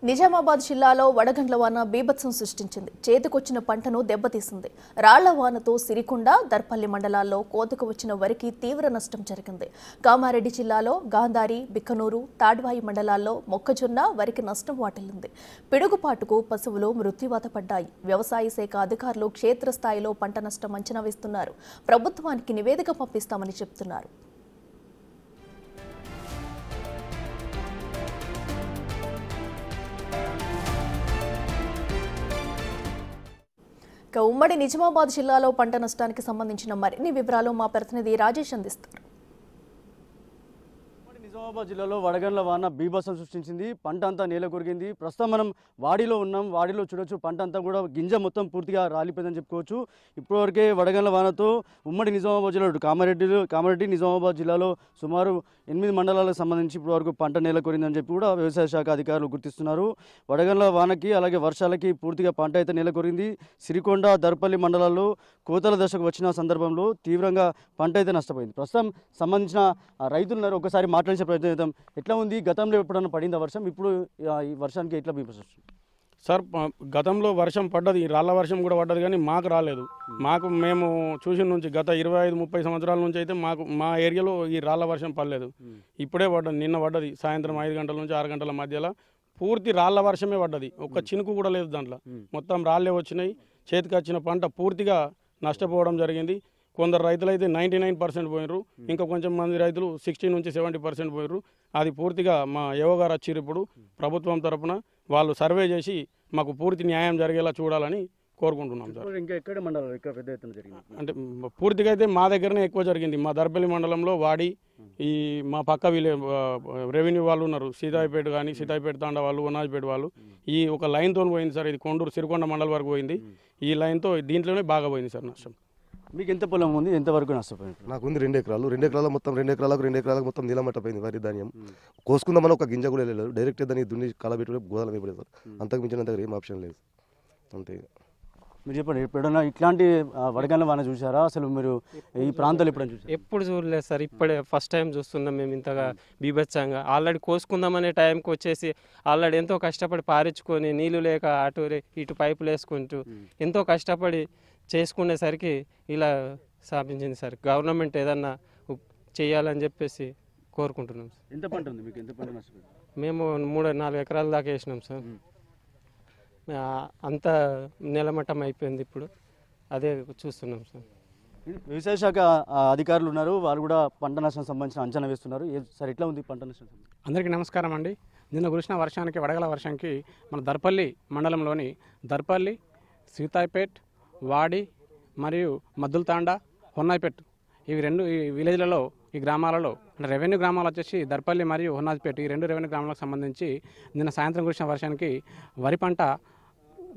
నిజామాబాద్ జిల్లాలో వడగండ్ల వాన బీభత్సం సృష్టించింది. చేతికొచ్చిన పంటను దెబ్బతీసింది. రాళ్ల వానతో సిరికొండ, దర్పల్లి మండలాల్లో కోతకు వచ్చిన వరికి తీవ్ర నష్టం జరిగింది. కామారెడ్డి జిల్లాలో గాంధారి, బిక్కనూరు, తాడ్వాయి మండలాల్లో మొక్కజొన్న, వరికి నష్టం వాటిల్లింది. పిడుగుపాటుకు పశువులు మృత్యువాత పడ్డాయి. వ్యవసాయ శాఖ అధికారులు క్షేత్రస్థాయిలో పంట నష్టం అంచనా వేస్తున్నారు. ప్రభుత్వానికి నివేదిక పంపిస్తామని చెబుతున్నారు. ఉమ్మడి నిజామాబాద్ జిల్లాలో పంట నష్టానికి సంబంధించిన మరిన్ని వివరాలు మా ప్రతినిధి రాజేష్ అందిస్తారు. నిజామాబాద్ జిల్లాలో వడగండ్ల వాన బీభత్సం సృష్టించింది. పంట అంతా నేల కొరిగింది. ప్రస్తుతం మనం వాడిలో ఉన్నాం. వాడిలో చూడొచ్చు పంట అంతా కూడా గింజ మొత్తం పూర్తిగా రాలిపోయిందని చెప్పుకోవచ్చు. ఇప్పటివరకే వడగండ్ల వానతో ఉమ్మడి నిజామాబాద్ జిల్లాలో కామారెడ్డి నిజామాబాద్ జిల్లాలో సుమారు 8 మండలాలకు సంబంధించి ఇప్పటివరకు పంట నేల కొరిందని చెప్పి కూడా వ్యవసాయ శాఖ అధికారులు గుర్తిస్తున్నారు. వడగండ్ల వానకి అలాగే వర్షాలకి పూర్తిగా పంట అయితే నేల కొరింది. సిరికొండ, దర్పల్లి మండలాల్లో కోతల దశకు వచ్చిన సందర్భంలో తీవ్రంగా పంట అయితే నష్టపోయింది. ప్రస్తుతం సంబంధించిన రైతులున్నారు. ఒకసారి మాట్లాడే ప్రయత్నం చేద్దాం. ఎట్లా ఉంది? గతంలో ఎప్పుడన్నా పడిందా వర్షం? ఇప్పుడు ఈ వర్షానికి ఎట్లా బీభత్సం? సార్, గతంలో వర్షం పడ్డది, రాళ్ళ వర్షం కూడా పడ్డది, కానీ మాకు రాలేదు. మేము చూసిన నుంచి గత 25-30 సంవత్సరాల నుంచి అయితే మా ఏరియాలో ఈ రాళ్ళ వర్షం పడలేదు. ఇప్పుడే పడ్డది, నిన్న పడ్డది. సాయంత్రం 5 గంటల నుంచి 6 గంటల మధ్యలో పూర్తి రాళ్ళ వర్షమే పడ్డది. ఒక్క చినుకు కూడా లేదు దాంట్లో. మొత్తం రాళ్ళే వచ్చినాయి. చేతికి వచ్చిన పంట పూర్తిగా నష్టపోవడం జరిగింది. కొందరు రైతులు అయితే 99% పోయినరు. ఇంకా కొంచెం మంది రైతులు 60 నుంచి 70% పోయినరు. అది పూర్తిగా మా యువ గారు వచ్చారు. ఇప్పుడు ప్రభుత్వం తరఫున వాళ్ళు సర్వే చేసి మాకు పూర్తి న్యాయం జరిగేలా చూడాలని కోరుకుంటున్నాం సార్. ఇంకా ఎక్కడ మండలం ఇక్కడ పెద్ద ఎత్తున జరిగింది అంటే పూర్తిగా అయితే మా దగ్గరనే ఎక్కువ జరిగింది. మా దర్పల్లి మండలంలో వాడి, ఈ మా పక్క రెవెన్యూ వాళ్ళు ఉన్నారు, సీతాయిపేట కానీ సీతాయిపేట తాండ వాళ్ళు, వనాజ్పేట వాళ్ళు, ఈ ఒక లైన్తో పోయింది సార్. ఇది కొండూరు సిరికొండ మండలం వరకు పోయింది. ఈ లైన్తో దీంట్లోనే బాగా పోయింది సార్ నష్టం. మీకు ఎంత పొలం ఉంది? ఎంతవరకు నష్టపోయింది? నాకు ఉంది 2 ఎకరాలు. 2 ఎకరాల మొత్తం 2 ఎకరాలకు మొత్తం నీలమట్టపోయింది. వరి ధాన్యం కోసుకుందామని ఒక గింజ కూడా లేదు. డైరెక్ట్ దాన్ని దున్ని కాలబెట్టి గోదాలు వేయలేదు. అంతకు మించిన దగ్గర ఏం ఆప్షన్ లేదు. అంతే. మీరు చెప్పండి, ఎప్పుడైనా ఇట్లాంటి వడగండ్ల వాన చూసారా? అసలు మీరు ఈ ప్రాంతాలు ఎప్పుడైనా చూసారా? ఎప్పుడు చూడలేదు సార్. ఇప్పుడే ఫస్ట్ టైం చూస్తున్నాం మేము ఇంతగా బీభత్సంగా. ఆల్రెడీ కోసుకుందామనే టైంకి వచ్చేసి ఆల్రెడీ ఎంతో కష్టపడి పారించుకొని నీళ్లు లేక అటు ఇటు పైపులు వేసుకుంటూ ఎంతో కష్టపడి చేసుకునేసరికి ఇలా స్థాపించింది సార్. గవర్నమెంట్ ఏదన్నా చేయాలని చెప్పేసి కోరుకుంటున్నాం సార్. ఎంత పంట ఉంది మీకు? ఎంత పంట నష్టపోయింది? మేము 3-4 ఎకరాల దాకా వేసినాం సార్. అంతా నెలమట్టం అయిపోయింది. ఇప్పుడు అదే చూస్తున్నాం సార్. వ్యవసాయ శాఖ అధికారులు ఉన్నారు. వారు కూడా పంట నష్టం సంబంధించిన అంచనా వేస్తున్నారు. సార్, ఎట్లా ఉంది పంట నష్టం? అందరికీ నమస్కారం అండి. నిన్న కురిసిన వర్షానికి, వడగల వర్షానికి మన దర్పల్లి మండలంలోని దర్పల్లి, సీతాయిపేట్, వాడి మరియు మద్దులతాండ, హొన్నాయిపేట్ ఈ విలేజ్లలో, ఈ గ్రామాలలో అంటే రెవెన్యూ గ్రామాలు వచ్చేసి దర్పల్లి మరియు హొన్నాయిపేట్, ఈ 2 రెవెన్యూ గ్రామాలకు సంబంధించి నిన్న సాయంత్రం కురిసిన వర్షానికి వరి పంట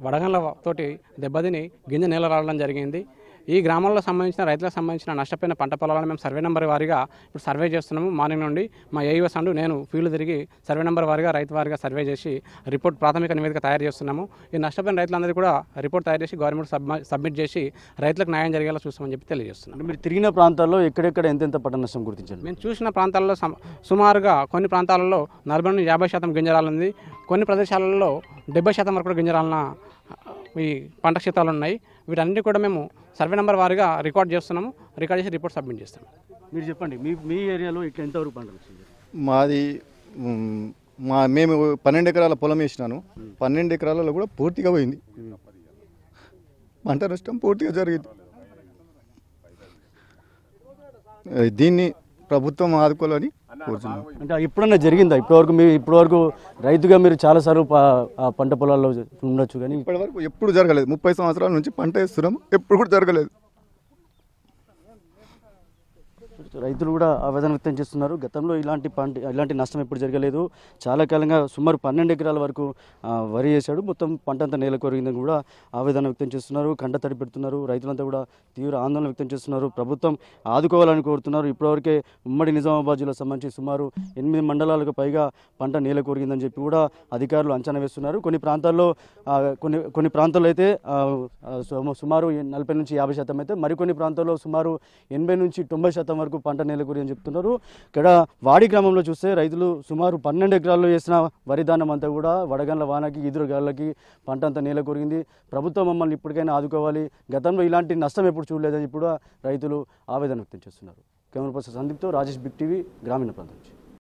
వడగండ్ల తోటి దెబ్బతిని గింజ నేల రావడం జరిగింది. ఈ గ్రామాల్లో సంబంధించిన రైతులకు సంబంధించిన నష్టపోయిన పంట పొలాలను మేము సర్వే నెంబర్ వారీగా ఇప్పుడు సర్వే చేస్తున్నాము. మార్నింగ్ నుండి మా ఏఈఓస్ అండ్ నేను ఫీల్డ్ తిరిగి సర్వే నెంబర్ వారీగా, రైతు వారీగా సర్వే చేసి రిపోర్ట్, ప్రాథమిక నివేదిక తయారు చేస్తున్నాము. ఈ నష్టపోయిన రైతులందరికీ కూడా రిపోర్ట్ తయారు చేసి గవర్నమెంట్ సబ్మిట్ చేసి రైతులకు న్యాయం జరిగేలా చూస్తామని చెప్పి తెలియజేస్తున్నాం. మీరు తిరిగిన ప్రాంతాల్లో ఎక్కడెక్కడ ఎంతెంత పంట నష్టం గుర్తించండి? మేము చూసిన ప్రాంతాల్లో సుమారుగా కొన్ని ప్రాంతాలలో 40-50% గింజరాలు ఉంది. కొన్ని ప్రదేశాలలో 70% వరకు గింజరాలన ఈ పంట క్షేత్రాలు ఉన్నాయి. వీటన్నిటి కూడా మేము సర్వే నెంబర్ వారీగా రికార్డ్ చేస్తున్నాము. రికార్డ్ చేసి రిపోర్ట్ సబ్మిట్ చేస్తాము. మీరు చెప్పండి, మీ ఏరియాలో ఇట్లా ఎంతవరకు పంట వచ్చింది? మాది మేము 12 ఎకరాల పొలం వేసినాను. 12 ఎకరాలలో కూడా పూర్తిగా పోయింది. పంట నష్టం పూర్తిగా జరిగింది. దీన్ని ప్రభుత్వం ఆదుకోవాలని కోరుతున్నాం. అంటే ఎప్పుడన్నా జరిగిందా? ఇప్పటివరకు రైతుగా మీరు చాలాసార్లు పంట పొలాల్లో ఉండొచ్చు, కానీ ఇప్పటివరకు ఎప్పుడు జరగలేదు. 30 సంవత్సరాల నుంచి పంట వేస్తున్నాము, ఎప్పుడు కూడా జరగలేదు. రైతులు కూడా ఆవేదన వ్యక్తం చేస్తున్నారు. గతంలో ఇలాంటి నష్టం ఎప్పుడు జరగలేదు. చాలా కాలంగా సుమారు 12 ఎకరాల వరకు వరి వేశాడు. మొత్తం పంట అంతా నేల కొరిగిందని కూడా ఆవేదన వ్యక్తం చేస్తున్నారు. కంట తడి పెడుతున్నారు. రైతులంతా కూడా తీవ్ర ఆందోళన వ్యక్తం చేస్తున్నారు. ప్రభుత్వం ఆదుకోవాలని కోరుతున్నారు. ఇప్పటివరకే ఉమ్మడి నిజామాబాద్ జిల్లా సంబంధించి సుమారు 8 మండలాలకు పైగా పంట నేల కొరిగిందని చెప్పి కూడా అధికారులు అంచనా వేస్తున్నారు. కొన్ని ప్రాంతాల్లో అయితే సుమారు 40-50% అయితే, మరికొన్ని ప్రాంతాల్లో సుమారు 80-90% వరకు పంట నేలకూరి అని చెప్తున్నారు. ఇక్కడ వాడి గ్రామంలో చూస్తే రైతులు సుమారు 12 ఎకరాల్లో వేసిన వరి ధాన్యం అంతా కూడా వడగండ్ల వానకి ఈదురుగాళ్ళకి పంట అంతా నేలకూరింది. ప్రభుత్వం మమ్మల్ని ఇప్పటికైనా ఆదుకోవాలి, గతంలో ఇలాంటి నష్టం ఎప్పుడు చూడలేదని ఇప్పుడు రైతులు ఆవేదన వ్యక్తం చేస్తున్నారు. కెమెరా పర్సన్ సందీప్తో రాజేష్, బిగ్ టీవీ, గ్రామీణ ప్రాంతం నుంచి.